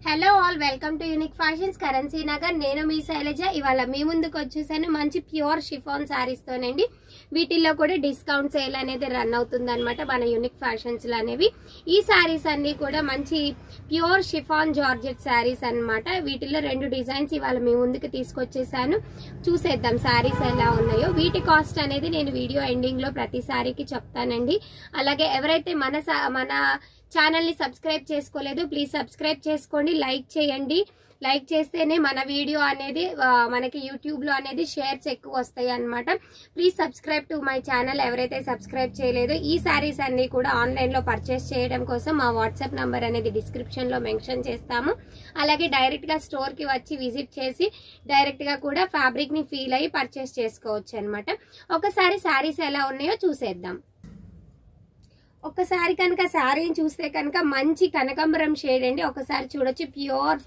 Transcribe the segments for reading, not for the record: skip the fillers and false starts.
Hello all, welcome to unique fashions currency Nagar. నేను మీ శైలజ. ఇవాళ మీ ముందుకు వచ్చేసాను మంచి ప్యూర్ షిఫాన్ శారీస్ తోనండి. వీటిల్లో కూడా డిస్కౌంట్ సేల్ అనేది రన్ అవుతుంది అనమాట మన యూనిక్ ఫ్యాషన్స్ లో అనేవి. ఈ శారీస్ అన్ని కూడా మంచి ప్యూర్ షిఫాన్ జార్జెట్ శారీస్ అన్నమాట. వీటిల్లో రెండు డిజైన్స్ ఇవాళ మీ ముందుకు తీసుకొచ్చేసాను. చూసేద్దాం శారీస్ ఎలా ఉన్నాయో. వీటి కాస్ట్ అనేది నేను వీడియో ఎండింగ్ లో ప్రతి శారీకి చెప్తానండి. అలాగే ఎవరైతే మన ఛానల్ ని సబ్స్క్రైబ్ చేసుకోలేదు, ప్లీజ్ సబ్స్క్రైబ్ చేసుకోండి, లైక్ చేయండి. లైక్ చేస్తేనే మన వీడియో అనేది మనకి యూట్యూబ్ లో అనేది షేర్స్ ఎక్కువ వస్తాయి అన్నమాట. Please subscribe to my channel ఎవరైతే సబ్స్క్రైబ్ చేయలేదో. ఈ శారీస్ అన్ని కూడా ఆన్లైన్ లో పర్చేస్ చేయడం కోసం మా వాట్సాప్ నంబర్ అనేది డిస్క్రిప్షన్ లో మెన్షన్ చేస్తాము. అలాగే డైరెక్ట్ గా స్టోర్ కి వచ్చి విజిట్ చేసి డైరెక్ట్ గా కూడా ఫ్యాబ్రిక్ ని ఫీల్ అయ్యి పర్చేస్ చేసుకోవచ్చు అన్నమాట. ఒకసారి శారీస్ ఎలా ఉన్నాయో చూసేద్దాం. ఒకసారి కనుక శారీని చూస్తే కనుక మంచి కనకాంబరం షేడ్ అండి. ఒకసారి చూడొచ్చు, ప్యూర్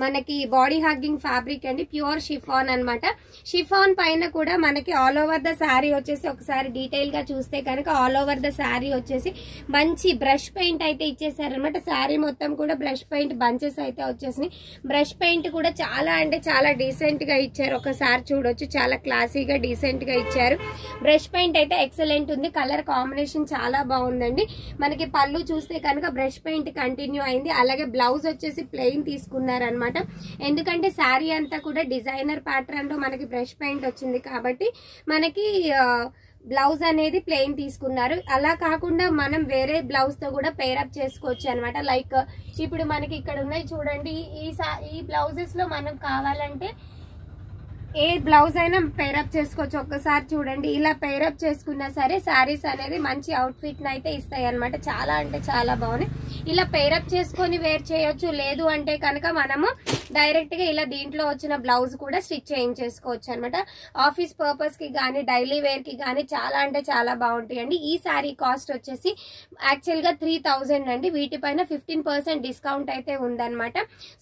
మనకి బాడీ హగ్గింగ్ ఫ్యాబ్రిక్ అండి, ప్యూర్ షిఫాన్ అన్నమాట. షిఫాన్ పైన కూడా మనకి ఆల్ ఓవర్ ద శారీ వచ్చేసి ఒకసారి డీటెయిల్ గా చూస్తే కనుక ఆల్ ఓవర్ ద శారీ వచ్చేసి మంచి బ్రష్ పెయింట్ అయితే ఇచ్చేసారనమాట. శారీ మొత్తం కూడా బ్రష్ పెయింట్ బంచెస్ అయితే వచ్చేసినాయి. బ్రష్ పెయింట్ కూడా చాలా అంటే చాలా డీసెంట్ గా ఇచ్చారు. ఒకసారి చూడొచ్చు, చాలా క్లాసీగా డీసెంట్ గా ఇచ్చారు. బ్రష్ పెయింట్ అయితే ఎక్సలెంట్ ఉంది. కలర్ కాంబినేషన్ చాలా బాగుందండి. మనకి పళ్ళు చూస్తే కనుక బ్రష్ పెయింట్ కంటిన్యూ అయింది. అలాగే బ్లౌజ్ వచ్చేసి ప్లెయిన్ తీసుకున్నారనమాట. ఎందుకంటే శారీ అంతా కూడా డిజైనర్ ప్యాటర్న్ లో మనకి బ్రష్ పెయింట్ వచ్చింది కాబట్టి మనకి బ్లౌజ్ అనేది ప్లెయిన్ తీసుకున్నారు. అలా కాకుండా మనం వేరే బ్లౌజ్ తో కూడా పేరప్ చేసుకోవచ్చు అనమాట. లైక్ ఇప్పుడు మనకి ఇక్కడ ఉన్నాయి చూడండి, ఈ బ్లౌజెస్ లో మనం కావాలంటే ఏ బ్లౌజ్ అయినా పేరప్ చేసుకోవచ్చు. ఒక్కసారి చూడండి, ఇలా పేరప్ చేసుకున్నా సరే శారీస్ అనేది మంచి అవుట్ ఫిట్ అయితే ఇస్తాయి అనమాట. చాలా అంటే చాలా బాగున్నాయి. ఇలా పేరప్ చేసుకొని వేర్ చేయొచ్చు. లేదు అంటే కనుక మనము డైరెక్ట్ గా ఇలా దీంట్లో వచ్చిన బ్లౌజ్ కూడా స్టిచ్ చేయించేసుకోవచ్చు అనమాట. ఆఫీస్ పర్పస్ కి గానీ డైలీ వేర్ కి గానీ చాలా అంటే చాలా బాగుంటాయండి. ఈ శారీ కాస్ట్ వచ్చేసి యాక్చువల్ గా 3000 అండి. వీటిపైన 15% డిస్కౌంట్ అయితే ఉందన్నమాట.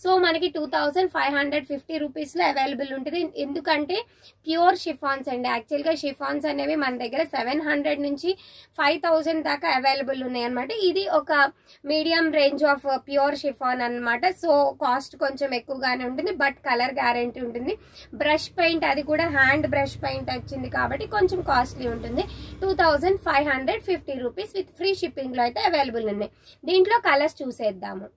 సో మనకి 2550 రూపీస్ లో అవైలబుల్ ఉంటుంది. ఎందుకంటే ప్యూర్ షిఫాన్స్ అండి. యాక్చువల్ గా షిఫాన్స్ అనేవి మన దగ్గర 700 నుంచి 5000 దాకా అవైలబుల్ ఉన్నాయి అనమాట. ఇది ఒక medium range of pure chiffon అన్నమాట. సో కాస్ట్ కొంచెం ఎక్కువగానే ఉంటుంది, బట్ కలర్ గ్యారెంటీ ఉంటుంది. బ్రష్ పెయింట్ అది కూడా హ్యాండ్ బ్రష్ పెయింట్ వచ్చింది కాబట్టి కొంచెం కాస్ట్లీ ఉంటుంది. 2550 రూపీస్ విత్ ఫ్రీ షిప్పింగ్ లో అయితే అవైలబుల్ ఉన్నాయి. దీంట్లో కలర్స్ చూసేద్దాము.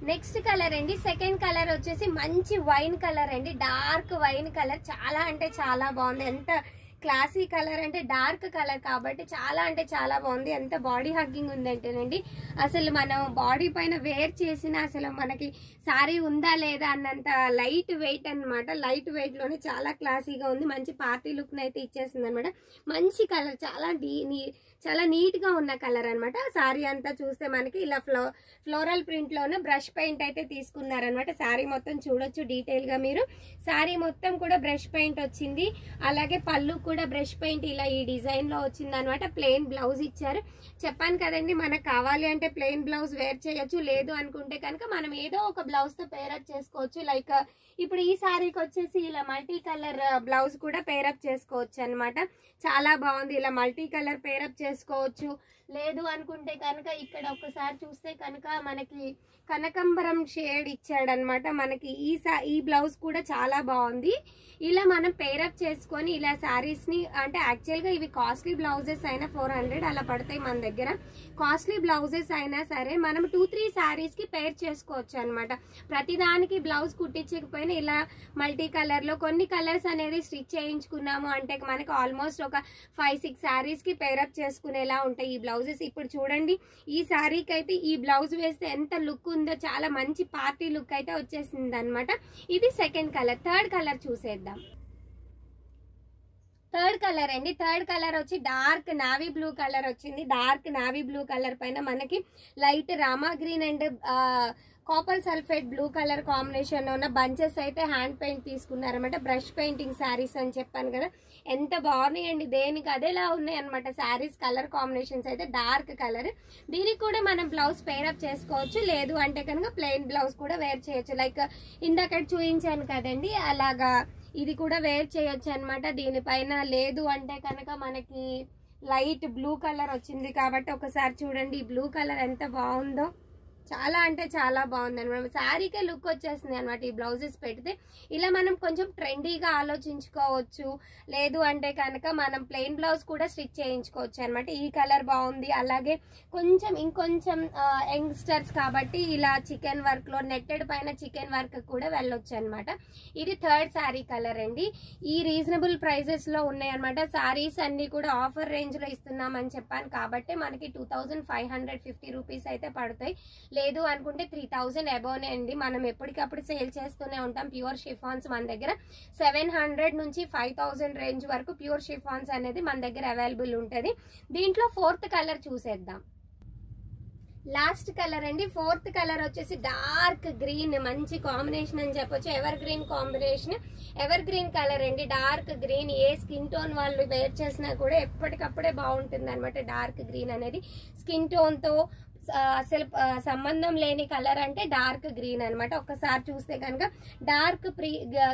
నెక్స్ట్ కలర్ అండి, సెకండ్ కలర్ వచ్చేసి మంచి వైన్ కలర్ అండి, డార్క్ వైన్ కలర్. చాలా అంటే చాలా బాగుంది. ఎంత క్లాసీ కలర్ అంటే డార్క్ కలర్ కాబట్టి చాలా అంటే చాలా బాగుంది. ఎంత బాడీ హగ్గింగ్ ఉందంటేనండి, అసలు మనం బాడీ పైన వేర్ చేసిన అసలు మనకి శారీ ఉందా లేదా అన్నంత లైట్ వెయిట్ అనమాట. లైట్ వెయిట్ లోనే చాలా క్లాసీగా ఉంది. మంచి పార్టీ లుక్ అయితే ఇచ్చేసింది అనమాట. మంచి కలర్, చాలా నీట్ గా ఉన్న కలర్ అనమాట. శారీ అంతా చూస్తే మనకి ఇలా ఫ్లోరల్ ప్రింట్ లోనే బ్రష్ పెయింట్ అయితే తీసుకున్నారనమాట. శారీ మొత్తం చూడొచ్చు డీటెయిల్ గా మీరు. శారీ మొత్తం కూడా బ్రష్ పెయింట్ వచ్చింది. అలాగే పళ్ళు కూడా బ్రష్ పెయింట్ ఇలా ఈ డిజైన్ లో వచ్చింది అనమాట. ప్లెయిన్ బ్లౌజ్ ఇచ్చారు. చెప్పాను కదండి, మనకు కావాలి అంటే ప్లెయిన్ బ్లౌజ్ వేర్ చేయొచ్చు. లేదు అనుకుంటే కనుక మనం ఏదో ఒక బ్లౌజ్ తో పేరప్ చేసుకోవచ్చు. లైక్ ఇప్పుడు ఈ శారీకి వచ్చేసి ఇలా మల్టీ కలర్ బ్లౌజ్ కూడా పేరప్ చేసుకోవచ్చు అనమాట. చాలా బాగుంది. ఇలా మల్టీ కలర్ పేరప్ చేసుకోవచ్చు. లేదు అనుకుంటే కనుక ఇక్కడ ఒకసారి చూస్తే కనుక మనకి కనకాంబరం షేడ్ ఇచ్చాడనమాట. మనకి ఈ బ్లౌజ్ కూడా చాలా బాగుంది. ఇలా మనం పేరప్ చేసుకొని ఇలా శారీస్ ని, అంటే యాక్చువల్ గా ఇవి కాస్ట్లీ బ్లౌజెస్ అయినా 400 అలా పడతాయి మన దగ్గర. కాస్ట్లీ బ్లౌజెస్ అయినా సరే మనం 2-3 శారీస్ కి పేర్ చేసుకోవచ్చు అనమాట. ప్రతిదానికి బ్లౌజ్ కుట్టించకపోయినా ఇలా మల్టీ కలర్ లో కొన్ని కలర్స్ అనేది స్టిచ్ చేయించుకున్నాము అంటే మనకి ఆల్మోస్ట్ ఒక 5-6 శారీస్ కి పేరప్ చేసుకునేలా ఉంటాయి ఈ బ్లౌజెస్. ఇప్పుడు చూడండి, ఈ శారీకి అయితే ఈ బ్లౌజ్ వేస్తే ఎంత లుక్ ఉందో, చాలా మంచి పార్టీ లుక్ అయితే వచ్చేసింది అనమాట. ఇది సెకండ్ కలర్. థర్డ్ కలర్ చూసేద్దాం. థర్డ్ కలర్ అండి. థర్డ్ కలర్ వచ్చి డార్క్ నావీ బ్లూ కలర్ వచ్చింది. డార్క్ నావీ బ్లూ కలర్ పైన మనకి light Rama green and copper sulphate blue colour combination లో ఉన్న బంచెస్ అయితే హ్యాండ్ పెయింట్ తీసుకున్నారనమాట. బ్రష్ పెయింటింగ్ శారీస్ అని చెప్పాను కదా, ఎంత బాగున్నాయండి. దేనికి అదేలా ఉన్నాయి అనమాట శారీస్. కలర్ కాంబినేషన్స్ అయితే డార్క్ కలర్. దీనికి కూడా మనం బ్లౌజ్ పేరప్ చేసుకోవచ్చు. లేదు అంటే కనుక ప్లెయిన్ బ్లౌజ్ కూడా వేర్ చేయొచ్చు. లైక్ ఇందాక చూపించాను కదండి, అలాగా ఇది కూడా వేర్ చేయొచ్చు అనమాట. దీనిపైన లేదు అంటే కనుక మనకి లైట్ బ్లూ కలర్ వచ్చింది కాబట్టి ఒకసారి చూడండి, ఈ బ్లూ కలర్ ఎంత బాగుందో. చాలా అంటే చాలా బాగుంది అనమాట. శారీకే లుక్ వచ్చేస్తుంది అనమాట ఈ బ్లౌజెస్ పెడితే. ఇలా మనం కొంచెం ట్రెండీగా ఆలోచించుకోవచ్చు. లేదు అంటే కనుక మనం ప్లెయిన్ బ్లౌజ్ కూడా స్టిచ్ చేయించుకోవచ్చు అనమాట. ఈ కలర్ బాగుంది. అలాగే కొంచెం ఇంకొంచెం యంగ్స్టర్స్ కాబట్టి ఇలా చికెన్ వర్క్ లో నెట్టెడ్ పైన చికెన్ వర్క్ కూడా వెళ్ళొచ్చు అనమాట. ఇది థర్డ్ శారీ కలర్ అండి. ఈ రీజనబుల్ ప్రైజెస్ లో ఉన్నాయి అనమాట. శారీస్ అన్ని కూడా ఆఫర్ రేంజ్ లో ఇస్తున్నామని చెప్పాను కాబట్టి మనకి 2550 రూపీస్ అయితే పడతాయి. లేదు అనుకుంటే 3000 అబోనే అండి. మనం ఎప్పటికప్పుడు సేల్ చేస్తూనే ఉంటాం. ప్యూర్ షిఫాన్స్ మన దగ్గర 700 నుంచి 5000 రేంజ్ వరకు ప్యూర్ షిఫాన్స్ అనేది మన దగ్గర అవైలబుల్ ఉంటుంది. దీంట్లో ఫోర్త్ కలర్ చూసేద్దాం. లాస్ట్ కలర్ అండి. ఫోర్త్ కలర్ వచ్చేసి డార్క్ గ్రీన్, మంచి కాంబినేషన్ అని చెప్పొచ్చు. Ever green combination, ever green colour అండి. డార్క్ గ్రీన్ ఏ స్కిన్ టోన్ వాళ్ళు వేర్ చేసినా కూడా ఎప్పటికప్పుడే బాగుంటుంది అనమాట. డార్క్ గ్రీన్ అనేది స్కిన్ టోన్ తో అసలు సంబంధం లేని కలర్ అంటే డార్క్ గ్రీన్ అనమాట. ఒక్కసారి చూస్తే కనుక డార్క్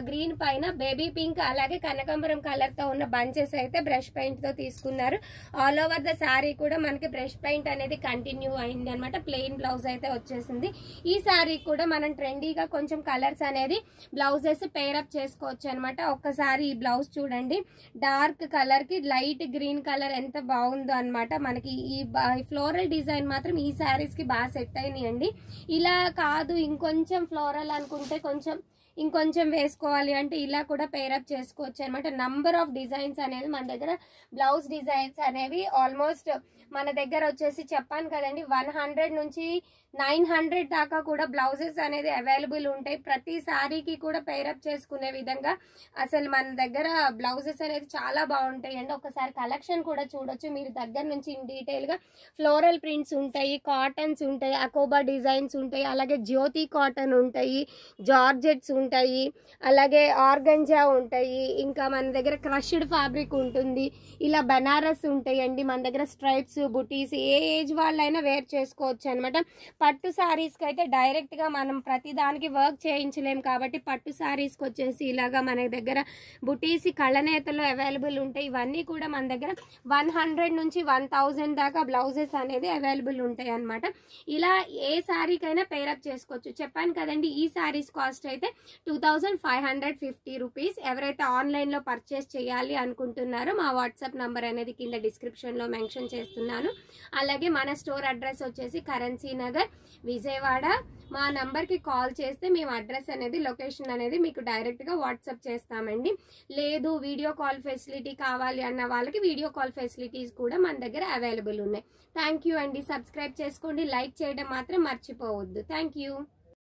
గ్రీన్ పైన బేబీ పింక్ అలాగే కనకాంబరం కలర్ తో ఉన్న బంచెస్ అయితే బ్రష్ పెయింట్ తో తీసుకున్నారు. ఆల్ ఓవర్ ద శారీ కూడా మనకి బ్రష్ పెయింట్ అనేది కంటిన్యూ అయింది అనమాట. ప్లెయిన్ బ్లౌజ్ అయితే వచ్చేసింది. ఈ శారీ కూడా మనం ట్రెండీగా కొంచెం కలర్స్ అనేది బ్లౌజెస్ పేరప్ చేసుకోవచ్చు అనమాట. ఒక్కసారి ఈ బ్లౌజ్ చూడండి. డార్క్ కలర్ కి లైట్ గ్రీన్ కలర్ ఎంత బాగుందో అనమాట. మనకి ఈ ఫ్లోరల్ డిజైన్ మాత్రం ఈ శారీస్ కి బాగా సెట్ అయినాయండి. ఇలా కాదు ఇంకొంచెం ఫ్లోరల్ అనుకుంటే ఇంకొంచెం వేసుకోవాలి అంటే ఇలా కూడా పేరప్ చేసుకోవచ్చు అనమాట. నంబర్ ఆఫ్ డిజైన్స్ అనేది మన దగ్గర బ్లౌజ్ డిజైన్స్ అనేవి ఆల్మోస్ట్ మన దగ్గర వచ్చేసి చెప్పాను కదండి 100 నుంచి 900 దాకా కూడా బ్లౌజెస్ అనేది అవైలబుల్ ఉంటాయి. ప్రతి శారీకి కూడా పేరప్ చేసుకునే విధంగా అసలు మన దగ్గర బ్లౌజెస్ అనేది చాలా బాగుంటాయి అండి. ఒకసారి కలెక్షన్ కూడా చూడొచ్చు మీరు దగ్గర నుంచి ఇన్ డీటెయిల్ గా. ఫ్లోరల్ ప్రింట్స్ ఉంటాయి, కాటన్స్ ఉంటాయి, అకోబా డిజైన్స్ ఉంటాయి, అలాగే జ్యోతి కాటన్ ఉంటాయి, జార్జెట్స్ ఉంటాయి, అలాగే ఆర్గంజా ఉంటాయి, ఇంకా మన దగ్గర క్రష్డ్ ఫ్యాబ్రిక్ ఉంటుంది, ఇలా బనారస్ ఉంటాయి అండి. మన దగ్గర స్ట్రైప్స్, బుటీస్ ఏ ఏజ్ వాళ్ళైనా వేర్ చేసుకోవచ్చు అనమాట. పట్టు శారీస్ కి అయితే డైరెక్ట్ గా మనం ప్రతి దానికి వర్క్ చేయించలేం కాబట్టి పట్టు శారీస్ కి వచ్చేసి ఇలాగా మన దగ్గర బుటీస్ కళ్ళనేతలు అవైలబుల్ ఉంటాయి. ఇవన్నీ కూడా మన దగ్గర 100 నుంచి 1000 దాకా బ్లౌజెస్ అనేది అవైలబుల్ ఉంటాయి అనమాట. ఇలా ఏ శారీకైనా పేరప్ చేసుకోవచ్చు. చెప్పాను కదండి ఈ శారీస్ కాస్ట్ అయితే 2550 రూపీస్. ఎవరైతే ఆన్లైన్ లో పర్చేస్ చేయాలి అనుకుంటున్నారో మా వాట్సాప్ నంబర్ అనేది కింద డిస్క్రిప్షన్ లో మెన్షన్ చేస్తున్నాను. అలాగే మన స్టోర్ అడ్రస్ వచ్చేసి కరెన్సీ నగర్, విజయవాడ. మా నంబర్ కి కాల్ చేస్తే మేము అడ్రస్ అనేది లొకేషన్ అనేది మీకు డైరెక్ట్ గా వాట్సాప్ చేస్తామండి. లేదు వీడియో కాల్ ఫెసిలిటీ కావాలి అన్న వాళ్ళకి వీడియో కాల్ ఫెసిలిటీస్ కూడా మన దగ్గర అవైలబుల్ ఉన్నాయి. థ్యాంక్ యూ అండి. సబ్స్క్రైబ్ చేసుకోండి, లైక్ చేయడం మాత్రం మర్చిపోవద్దు. Thank you.